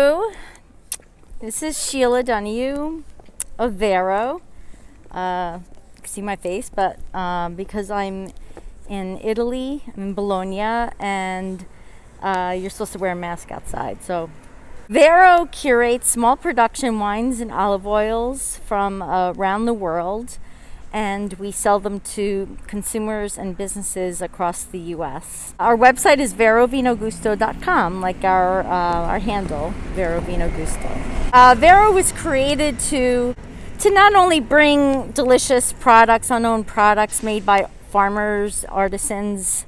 Hello, this is Sheila Donahue of Vero. You can see my face, but because I'm in Italy, I'm in Bologna, and you're supposed to wear a mask outside. So Vero curates small production wines and olive oils from around the world, and we sell them to consumers and businesses across the U.S. Our website is verovinogusto.com, like our handle, Vero Vino Gusto. Vero was created to not only bring delicious products, unknown products made by farmers, artisans,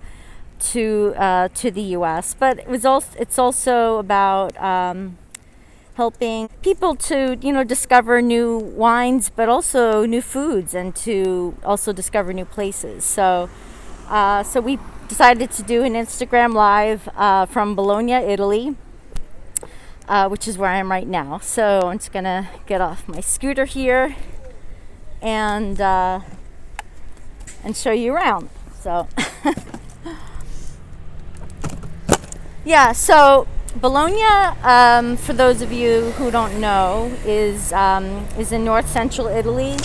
to the U.S., but it's also about helping people to discover new wines, but also new foods, and to also discover new places. So we decided to do an Instagram live from Bologna, Italy, which is where I am right now. So I'm just gonna get off my scooter here and show you around. So yeah, so Bologna, for those of you who don't know, is in north central Italy.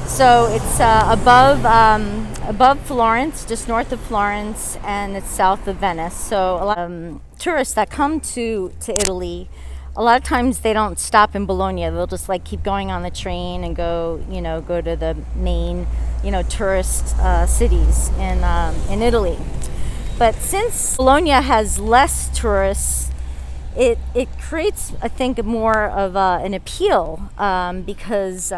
So it's above Florence, just north of Florence, and it's south of Venice. So a lot of tourists that come to Italy, a lot of times they don't stop in Bologna. They'll just keep going on the train and go to the main tourist cities in Italy. But since Bologna has less tourists, it creates, I think, more of an appeal because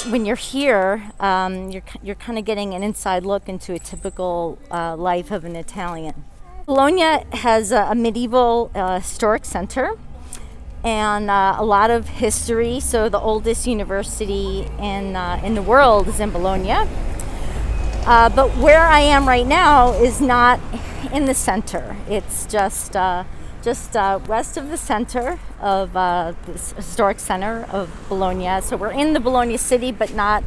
when you're here, you're kind of getting an inside look into a typical life of an Italian. Bologna has a medieval historic center and a lot of history. So the oldest university in the world is in Bologna. But where I am right now is not in the center. It's just west of the center of this historic center of Bologna. So we're in the Bologna city, but not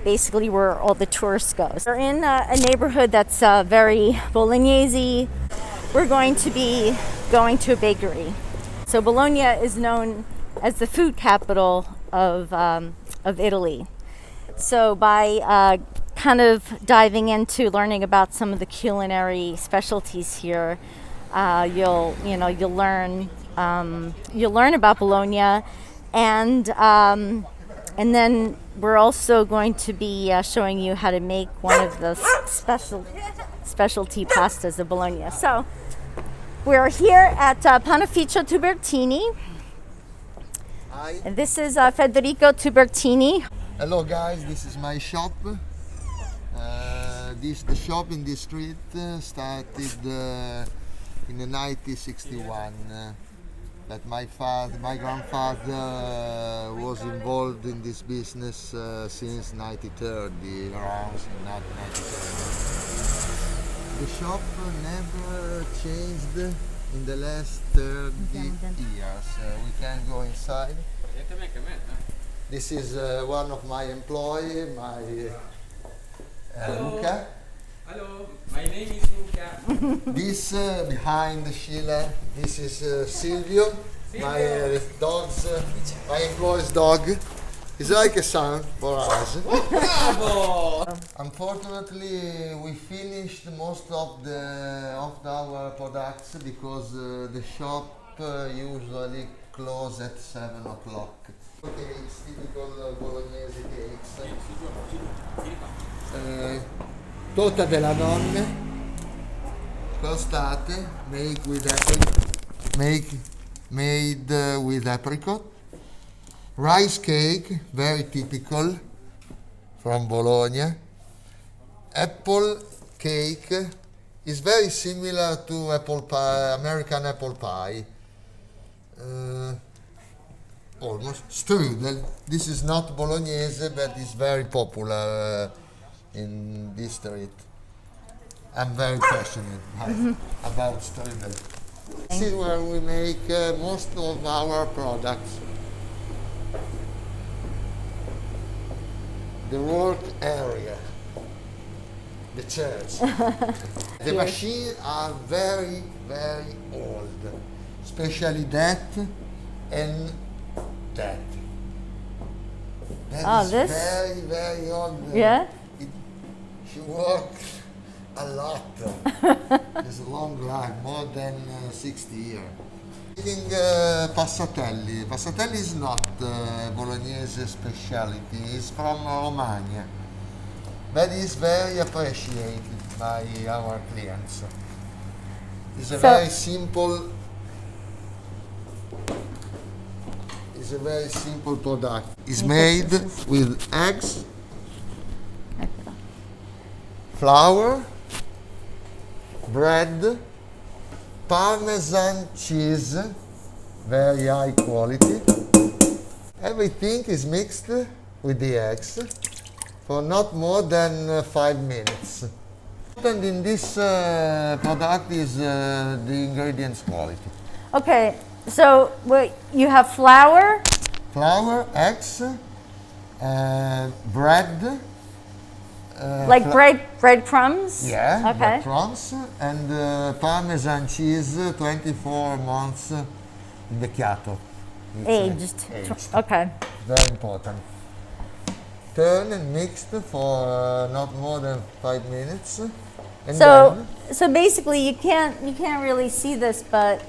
basically where all the tourists go. We're in a neighborhood that's very Bolognese. We're going to be going to a bakery. So Bologna is known as the food capital of Italy. So by kind of diving into learning about some of the culinary specialties here, you'll learn about Bologna, and then we're also going to be showing you how to make one of the specialty pastas of Bologna. So we're here at Panificio Tubertini. Hi. And this is Federico Tubertini. Hello guys, this is my shop. The shop in this street started in the 1961. That my grandfather was involved in this business since 1930, around 1930. The shop never changed in the last 30 years. We can go inside. This is one of my employees, Luca. Hello, my name is Luca. This behind Sheila, this is Silvio, my employee's dog. He's like a son for us. Bravo! Unfortunately, we finished most of our products because the shop usually closes at 7 o'clock. Cakes, typical Bolognese cakes. Torta della nonne, crostate, made with apricot. Rice cake, very typical from Bologna. Apple cake is very similar to apple pie, American apple pie. Almost strudel. This is not Bolognese, but it's very popular in this street. I'm very passionate about strudel. This is where we make most of our products. The work area, the church. The machines are very, very old. especially that and that. That Oh, is this? very, very old. Yeah? She worked a lot. It's a long life, more than 60 years. Making passatelli. Passatelli is not Bolognese specialty. It's from Romagna. But it's very appreciated by our clients. It's a very simple. It's a very simple product. It's made with eggs, flour, bread, Parmesan cheese, very high quality. Everything is mixed with the eggs for not more than 5 minutes. And in this product is the ingredients quality. Okay, so you have flour, Flour, eggs, bread. like breadcrumbs? Yeah, Okay. breadcrumbs, and Parmesan cheese, 24 months invecchiato. It's, Aged. Okay. very important. Turn and mixed for not more than 5 minutes. And So basically, you can't really see this, but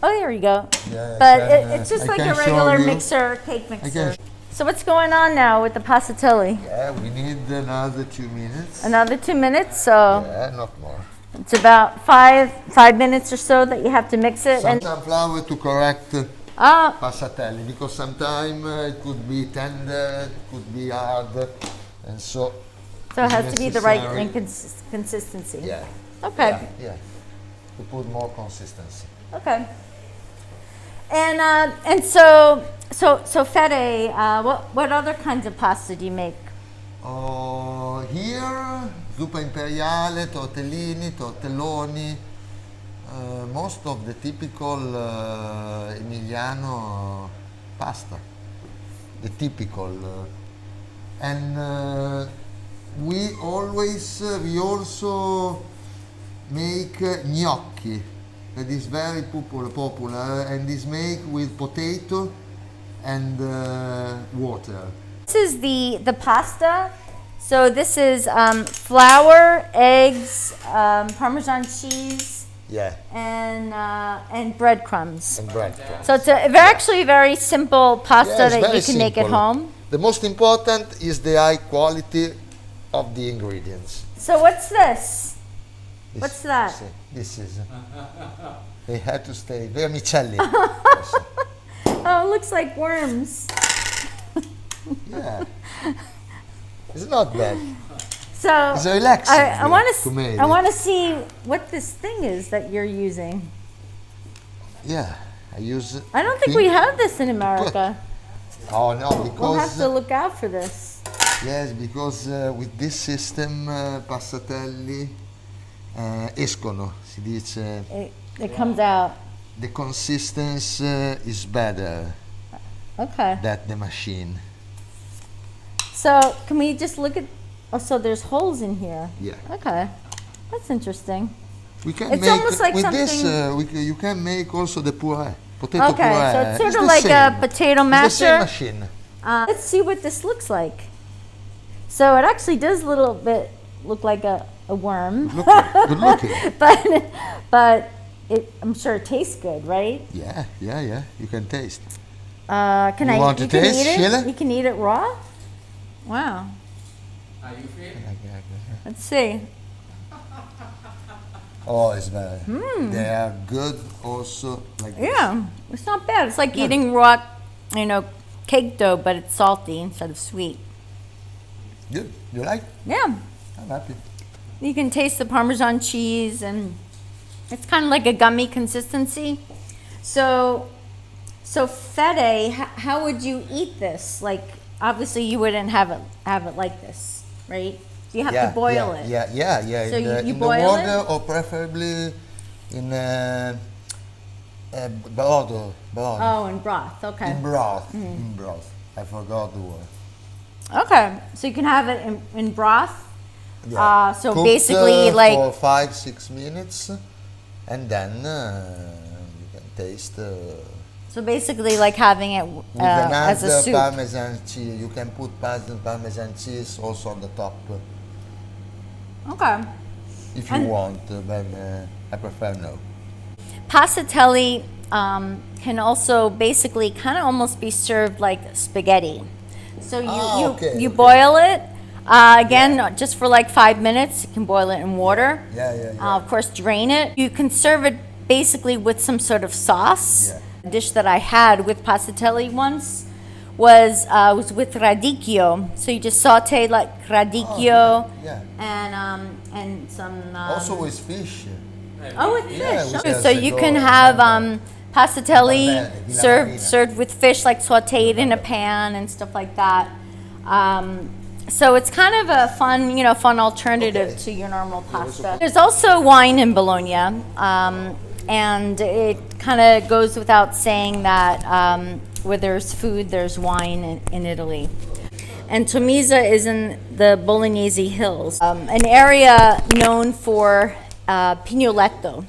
oh, there you go. Yeah, But it's I just like can a show regular you. mixer, cake mixer. can- So what's going on now with the passatelli? yeah, we need another 2 minutes. Another 2 minutes, so Yeah, not more. it's about five minutes or so that you have to mix it. Some flour to correct Ah, passatelli, because sometimes it could be tender, it could be hard, and so so it has to be the right necessary. consistency. yeah. Okay. Yeah, to put more consistency. Okay. And so fede. What other kinds of pasta do you make? Here, zuppa imperiale, tortellini, tortelloni, most of the typical Emiliano pasta, the typical, and we also make gnocchi. That is very popular and is made with potato and water. This is the pasta. So this is flour, eggs, Parmesan cheese, Yeah, and breadcrumbs. and breadcrumbs. So it's actually very simple pasta Yeah, it's that you very can make at simple. home. The most important is the high quality of the ingredients. So what's this? This- What's that? This is. They had to stay vermicelli. Oh, it looks like worms. Yeah, it's not bad. So It's relaxing. I want to make I it. want to see what this thing is that you're using. Yeah, I use. I don't think we have this in America. Oh no, We'll have because to look out for this. yes, because with this system, passatelli escono. Si dice It comes out. the consistency is better Okay. than the machine. So can we just look at? Oh, so there's holes in here. Yeah. Okay, that's interesting. We can It's make almost like with this. something- You can make also the puree, potato Okay, puree. so it's sort of the like a same. potato It's the same masher. machine. Let's see what this looks like. So it actually does a little bit look like a worm, Good looking. but I'm sure it tastes good, right? Yeah. You can taste. Can You I? want to You can taste, eat it. Sheila? You can eat it raw. Wow. Are you free? Let's see. Oh, it's very. They are good also like this. Yeah, it's not bad. It's like eating raw, cake dough, but it's salty instead of sweet. Good. You like? Yeah. I'm happy. You can taste the Parmesan cheese, and it's kind of like a gummy consistency. So fede, how would you eat this? Like, obviously, you wouldn't have it like this, right? You have to boil it. Yeah. So you in boil the water it? or preferably in brodo. Oh, in broth. Okay. In broth. In broth. I forgot the word. Okay. So you can have it in broth. Yeah. So Cooked, basically, like. for 5-6 minutes, and then you can taste. So basically, like having it With as a another soup. Parmesan cheese. You can put Parmesan cheese also on the top Okay. if you And- want, but I prefer no. Passatelli can also basically kind of almost be served like spaghetti. So you okay. boil it again just for like 5 minutes. You can boil it in water. Yeah. Of course, drain it. You can serve it basically with some sort of sauce. Yeah. The dish that I had with passatelli once was with radicchio. So you just saute like radicchio and some. Also with fish. Oh, with Yeah, fish. with Okay, fish. so you can have passatelli Vitelline. served with fish, like sautéed in a pan and stuff like that. So it's kind of a fun alternative to your normal pasta. There's also wine in Bologna, and it kind of goes without saying that where there's food, there's wine in Italy. And Tomisa is in the Bolognese Hills, an area known for Pignoletto.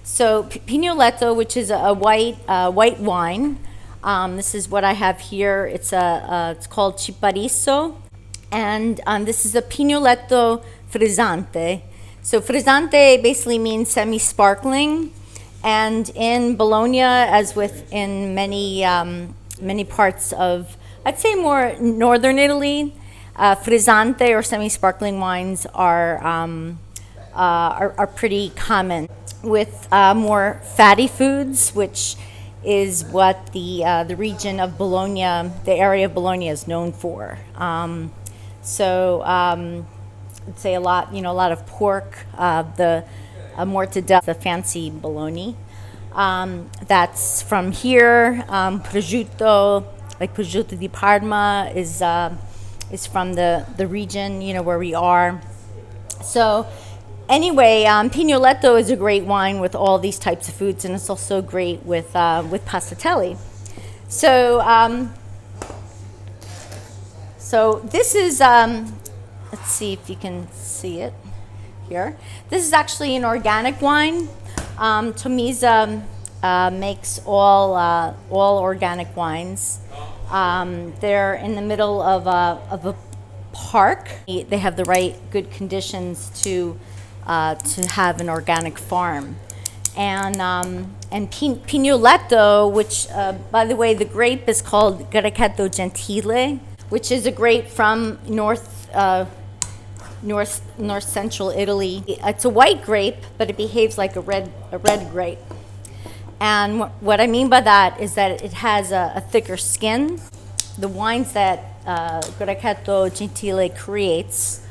So Pignoletto, which is a white wine. This is what I have here. It's called Ciparisso, and this is a Pignoletto frizzante. So frizzante basically means semi-sparkling, and in Bologna, as with in many parts of, I'd say more northern Italy, frizzante or semi-sparkling wines are pretty common, with more fatty foods, which is what the region of Bologna, the area of Bologna, is known for. I'd say a lot of pork, the mortadella, the fancy bologna. That's from here. Prosciutto, like prosciutto di Parma, is from the region, where we are. So anyway, Pignoletto is a great wine with all these types of foods, and it's also great with passatelli. So this is, let's see if you can see it here. This is actually an organic wine. Tomisa makes all organic wines. They're in the middle of a park. They have the right good conditions to have an organic farm. And Pignoletto, which by the way, the grape is called Granato Gentile, which is a grape from north central Italy. It's a white grape, but it behaves like a red grape. And what I mean by that is that it has a thicker skin. The wines that Granato Gentile creates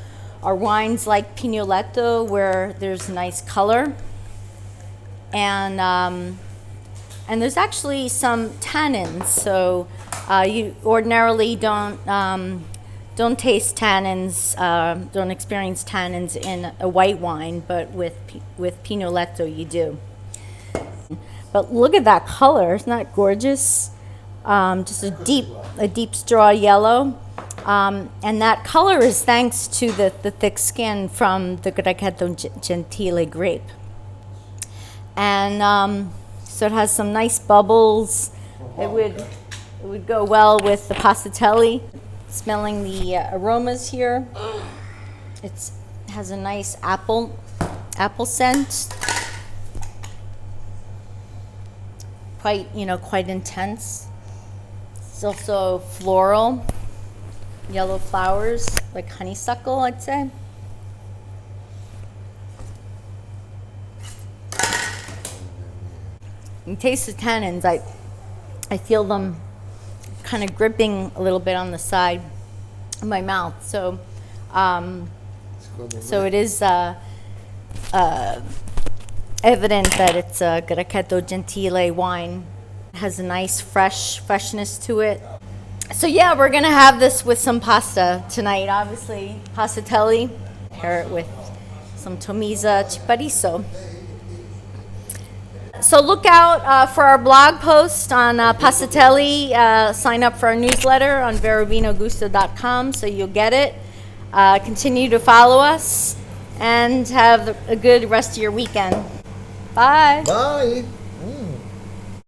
are wines like Pignoletto, where there's nice color, and there's actually some tannins. So you ordinarily don't taste tannins, don't experience tannins in a white wine, but with Pignoletto you do. But look at that color! Isn't that gorgeous? Just a deep straw yellow. And that color is thanks to the thick skin from the Granato Gentile grape. And so it has some nice bubbles. It would go well with the passatelli. Smelling the aromas here. It has a nice apple scent. Quite intense. It's also floral. Yellow flowers, like honeysuckle, I'd say. You taste the tannins. I feel them kind of gripping a little bit on the side of my mouth. So it is evident that it's a Granato Gentile wine. It has a nice freshness to it. So yeah, we're gonna have this with some pasta tonight. Obviously, passatelli. Pair it with some Tomisa Ciparisso. So look out for our blog post on passatelli. Sign up for our newsletter on verovinogusto.com so you'll get it. Continue to follow us and have a good rest of your weekend. Bye. Bye.